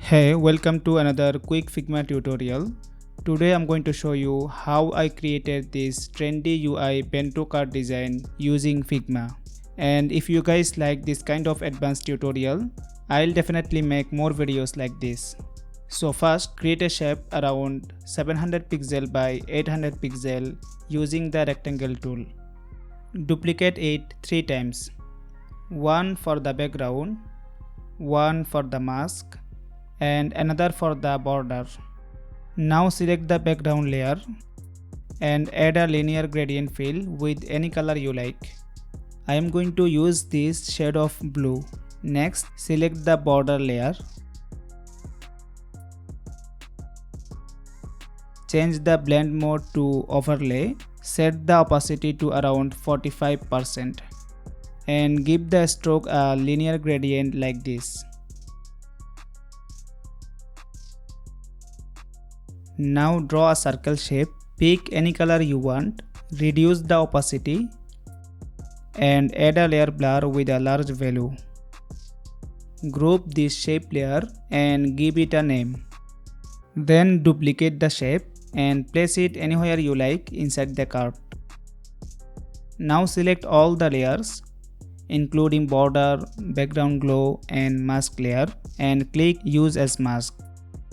Hey, welcome to another quick Figma tutorial. Today I'm going to show you how I created this trendy UI bento card design using Figma. And if you guys like this kind of advanced tutorial, I'll definitely make more videos like this. So first, create a shape around 700 pixel by 800 pixel using the rectangle tool. Duplicate it 3 times. One for the background, one for the mask, and another for the border. Now select the background layer and add a linear gradient fill with any color you like. I am going to use this shade of blue. Next, select the border layer. Change the blend mode to overlay. Set the opacity to around 45% and give the stroke a linear gradient like this. Now draw a circle shape, pick any color you want, reduce the opacity and add a layer blur with a large value. Group this shape layer and give it a name. Then duplicate the shape and place it anywhere you like inside the card. Now select all the layers including border, background glow and mask layer and click use as mask.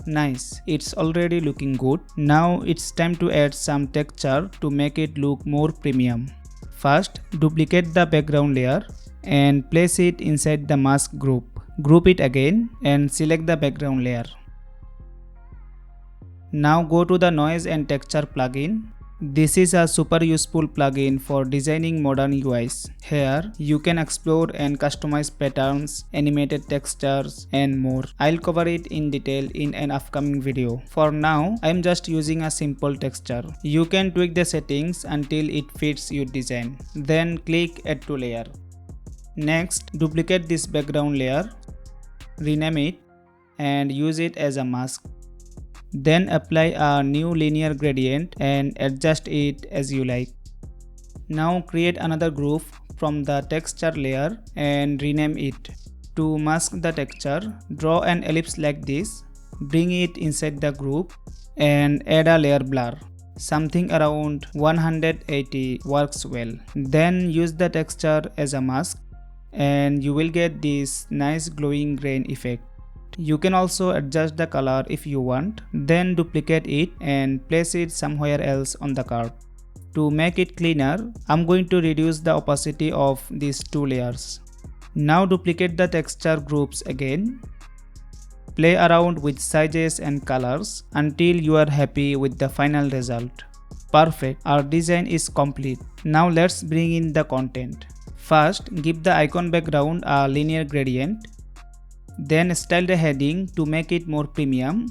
Nice, it's already looking good. Now it's time to add some texture to make it look more premium. First, duplicate the background layer and place it inside the mask group. Group it again and select the background layer. Now go to the noise and texture plugin. This is a super useful plugin for designing modern UIs. Here you can explore and customize patterns, animated textures and more. I'll cover it in detail in an upcoming video. For now, I'm just using a simple texture. You can tweak the settings until it fits your design. Then click add to layer. Next, duplicate this background layer, rename it and use it as a mask. Then apply a new linear gradient and adjust it as you like. Now create another group from the texture layer and rename it. To mask the texture, draw an ellipse like this, bring it inside the group and add a layer blur. Something around 180 works well. Then use the texture as a mask and you will get this nice glowing grain effect. You can also adjust the color if you want, then duplicate it and place it somewhere else on the card. To make it cleaner, I'm going to reduce the opacity of these two layers. Now duplicate the texture groups again. Play around with sizes and colors until you are happy with the final result. Perfect, our design is complete. Now let's bring in the content. First, give the icon background a linear gradient. Then style the heading to make it more premium.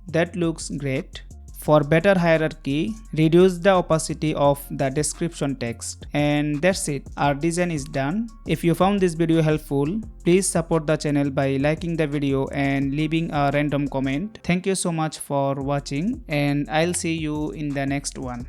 That looks great. For better hierarchy, reduce the opacity of the description text. And that's it, our design is done. If you found this video helpful, please support the channel by liking the video and leaving a random comment. Thank you so much for watching and I'll see you in the next one.